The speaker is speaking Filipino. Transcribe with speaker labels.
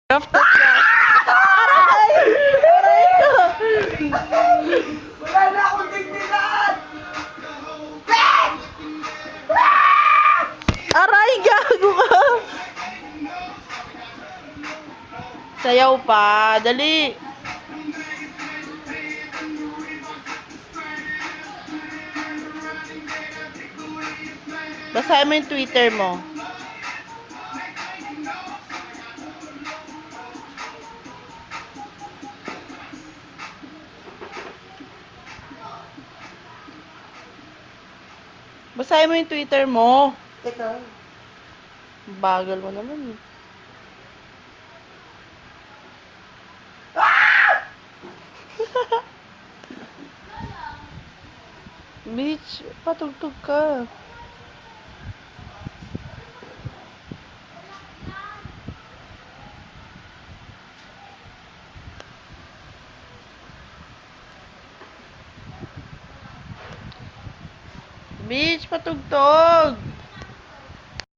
Speaker 1: After ka. Aray! Aray ko!
Speaker 2: Wala na akong dignidad!
Speaker 1: Aray, gago ka! Sayaw pa, dali! Basahin mo yung Twitter mo. Basahin mo yung Twitter mo.
Speaker 2: Ito.
Speaker 1: Bagal mo naman eh. Bitch, patugtog ka. Bitch, patugtog.